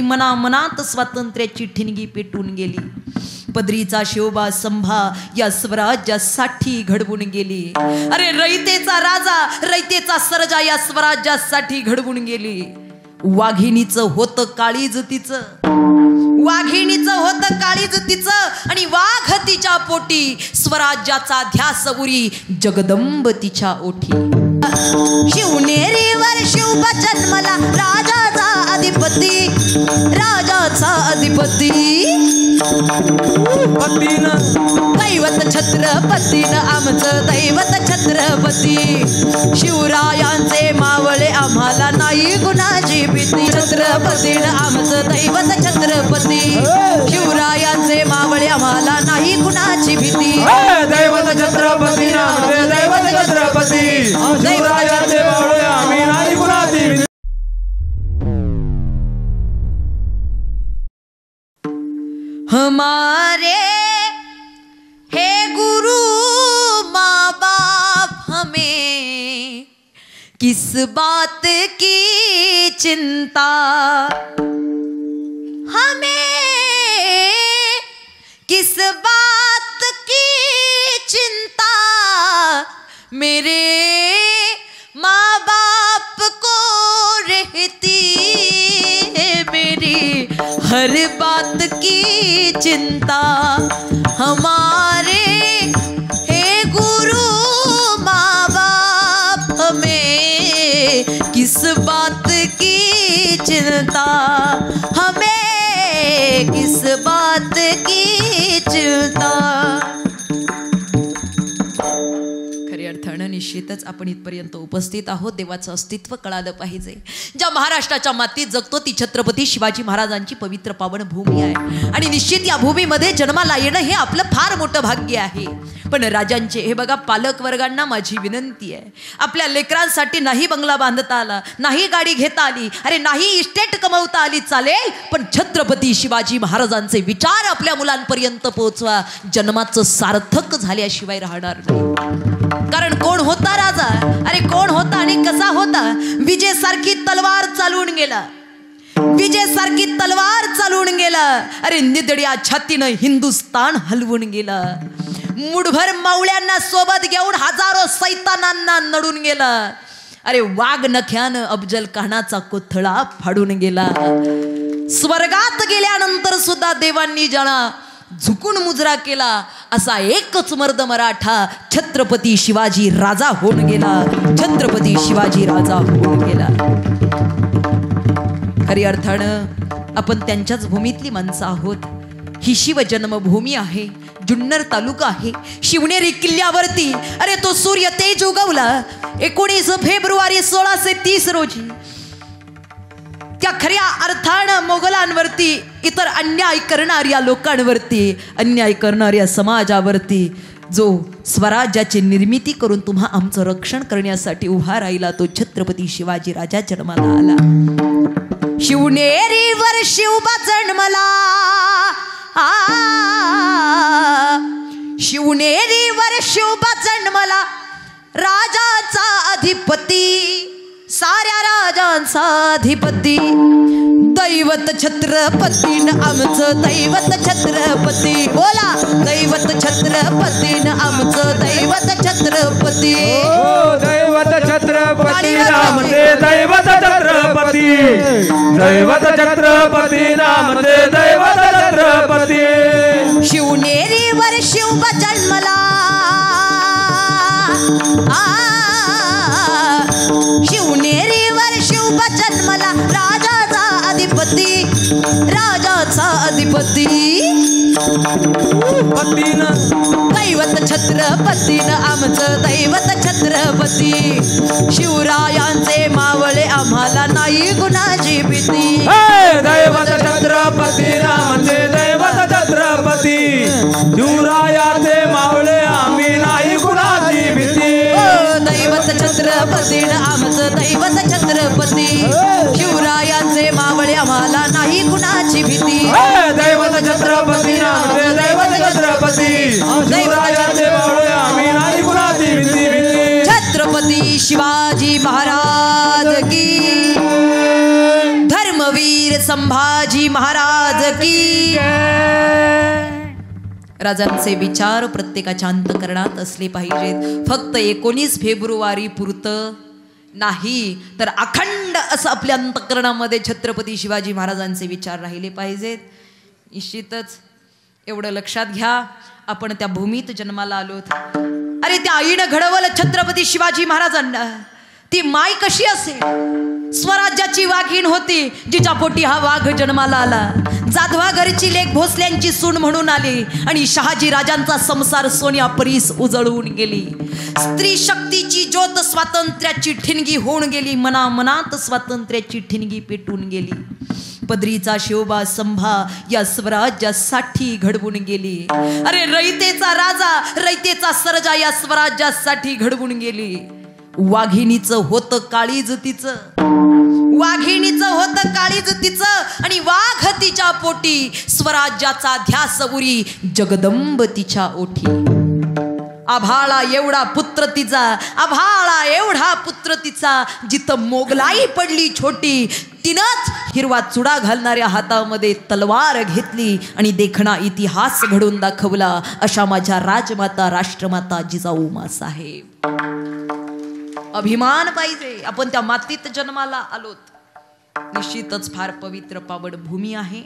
मनामनात स्वातंत्र्याची ठिणगी पेटून गेली. पदरीचा शोभा संभा या स्वराज्यासाठी घडवून गेली. अरे रयतेचा राजा रयतेचा सर्जा या स्वराज्यासाठी घडवून गेली. वाघिणीचं होतं काळीज तिचं, वाघिणीचं होतं काळीज तिचं आणि वाघ तिच्या पोटी, स्वराज्याचा ध्यास उरी जगदंब तिच्या ओठी. शिवनेरीवर शिव जन्मला राजाचा अधिपती, राजाचा अधिपती. दैवत छत्रपतीन आमचं दैवत छत्रपती. शिवरायांचे मावळे आम्हाला नाही गुणाची भीती. छत्रपतीन आमचं दैवत छत्रपती. शिवरायांचे मावळे आम्हाला नाही गुणाची भीती. दैवत छत्रपती दैवत छत्रपती. शिवरायांचे मावळे आम्ही नाही गुणाची भीती. हमारे हे गुरु माँ बाप हमें किस बात की चिंता, हमें किस बात की चिंता. मेरे माँ बाप को रहती है मेरी हर बात की चिंता. हमारे हे गुरु माँ बाप हमें किस बात की चिंता, हमें किस बात की चिंता. अर्थानं निश्चितच आपण इथपर्यंत उपस्थित आहोत. देवाचं अस्तित्व कळालं पाहिजे. ज्या महाराष्ट्राच्या मातीत जगतो ती छत्रपती शिवाजी महाराजांची पवित्र पावन भूमी आहे आणि निश्चित या भूमीमध्ये जन्माला येणं हे आपलं फार मोठं भाग्य आहे. पण राजांचे हे बघा पालक वर्गांना माझी विनंती आहे, आपल्या लेकरांसाठी नाही बंगला बांधता आला, नाही गाडी घेता आली, अरे नाही इस्टेट कमवता आली चालेल, पण छत्रपती शिवाजी महाराजांचे विचार आपल्या मुलांपर्यंत पोहोचवा. जन्माचं सार्थक झाल्याशिवाय राहणार नाही. कारण कोण होता राजा, अरे कोण होता आणि कसा होता. विजय सारखी तलवार चालवून गेला, विजय सारखी तलवार चालवून गेला. अरे निदड्या छातीनं हिंदुस्तान हलवून गेला. मुठभर मावळ्यांना सोबत घेऊन हजारो सैतानांना नडून गेला. अरे वाघ नख्यानं अफजल खानाचा कोथळा फाडून गेला. स्वर्गात गेल्यानंतर सुद्धा देवांनी ज्याला झुकून मुजरा केला असा एकच मर्द मराठा छत्रपती शिवाजी राजा होऊन गेला. छत्रपती शिवाजी राजा होऊन गेला. खरी अर्थानं आपण त्यांच्याच भूमीतली माणसं आहोत. ही शिव जन्मभूमी आहे. जुन्नर तालुका आहे. शिवनेरी किल्ल्यावरती अरे तो सूर्य तेज उगवला 19 फेब्रुवारी 1630 रोजी. त्या खऱ्या अर्थानं मोगलांवरती, इतर अन्याय करणाऱ्या लोकांवरती, अन्याय करणाऱ्या समाजावरती जो स्वराज्याची निर्मिती करून तुम्हा आमचं रक्षण करण्यासाठी उभा राहिला तो छत्रपती शिवाजी राजा जन्माला आला. शिवनेरीवर शिवबा जन्मला, शिवनेरीवर शिवबा जन्मला. राजाचा अधिपती, साऱ्या राजांचा अधिपती. दैवत छत्रपतीन आमचं दैवत छत्रपती. बोला दैवत छत्रपतीन आमचं दैवत छत्रपती. दैवत छत्रपती नामते दैवत छत्रपती. दैवत छत्रपती नामते दैवत छत्रपती. शिवनेरीवर शिवबा जन्मला, शिवनेरीवर शिवबा जन्मला. राजाचा अधिपती, राजाचा अधिपती. दैवत छत्रपतीन आमचं दैवत छत्रपती. शिवरायांचे मावळे आम्हाला नाही गुणाची भीती. दैवत छत्रपती नामते दैवत छत्रपती. शिवरायांचे मावळे आम्ही नाही गुणाची भीती. दैवत छत्रपतीन आमचं दैवत छत्रपती. शिवरायांचे मावळे आम्हाला नाही गुणाची भीती. दैवत छत्रपती नामते दैवत छत्रपती. शिवरायांचे मावळे आम्ही नाही गुणाची भीती. छत्रपती शिवाजी महाराज की, धर्मवीर संभाजी महाराज की राजांचे विचार प्रत्येकाच्या अंतःकरणात असले पाहिजेत. फक्त 19 फेब्रुवारी पुरतं नाही तर अखंड असं आपल्या अंतःकरणामध्ये छत्रपती शिवाजी महाराजांचे विचार राहिले पाहिजेत. निश्चितच एवढं लक्षात घ्या, आपण त्या भूमीत जन्माला आलोत. अरे त्या आईनं घडवलं छत्रपती शिवाजी महाराजांना. ती माय कशी असेल? स्वराज्याची वाघीण होती, जिच्या पोटी हा वाघ जन्माला आला. जाधवा घरची लेक भोसल्यांची सून म्हणून आली आणि शहाजी राजांचा संसार सोन्या परीस उजळून गेली. स्त्री शक्तीची ज्योत स्वातंत्र्याची ठिणगी होऊन गेली. मनामनात स्वातंत्र्याची ठिणगी पेटून गेली. पदरीचा शिवबा संभा या स्वराज्यासाठी घडवून गेली. अरे रयतेचा राजा, रयतेचा सर्जा या स्वराज्यासाठी घडवून गेली. वाघिणीचं होतं काळीज तिचं, वाघिणीचं होतं काळीज तिचं आणि वाघ तिच्या पोटी. स्वराज्याचा ध्यास उरी जगदंब तिच्या ओठी. आभाळा एवढा पुत्र तिचा, आभाळा एवढा पुत्र तिचा. जिथं मोगलाई पडली छोटी, तिनंच हिरवा चुडा घालणाऱ्या हातामध्ये तलवार घेतली आणि देखणा इतिहास घडून दाखवला. अशा माझ्या राजमाता राष्ट्रमाता जिजाऊ माँसाहेब. अभिमान पाहिजे, आपण त्या मातीत जन्माला आलोत. निश्चितच फार पवित्र पावन भूमी आहे.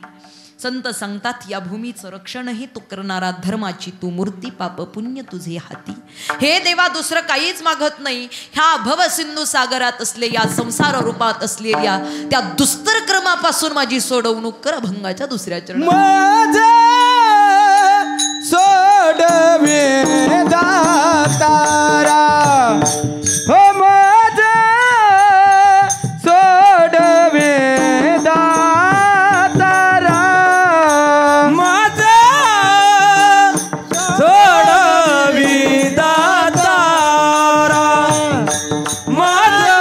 संत सांगतात या भूमीचं रक्षणही तू करणारा, धर्माची तू मूर्ती, पाप पुण्य तुझे हाती. हे देवा दुसरं काहीच मागत नाही. ह्या भव सिंधू सागरात असलेल्या संसार रूपात असलेल्या त्या दुस्तर क्रमापासून माझी सोडवणूक कर भंगाच्या दुसऱ्या चरणात. सोडवे दातारा हो माझे सोडवे दातारा. माझे सोडवी दातारा. माझे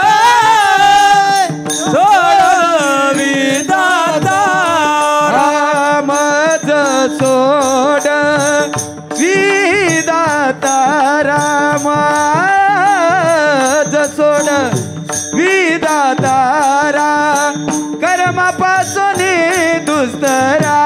सोडवी दातारा. माझं सोड विदातारा. माझं सोड विदातारा. कर्मापासून दुस्तरा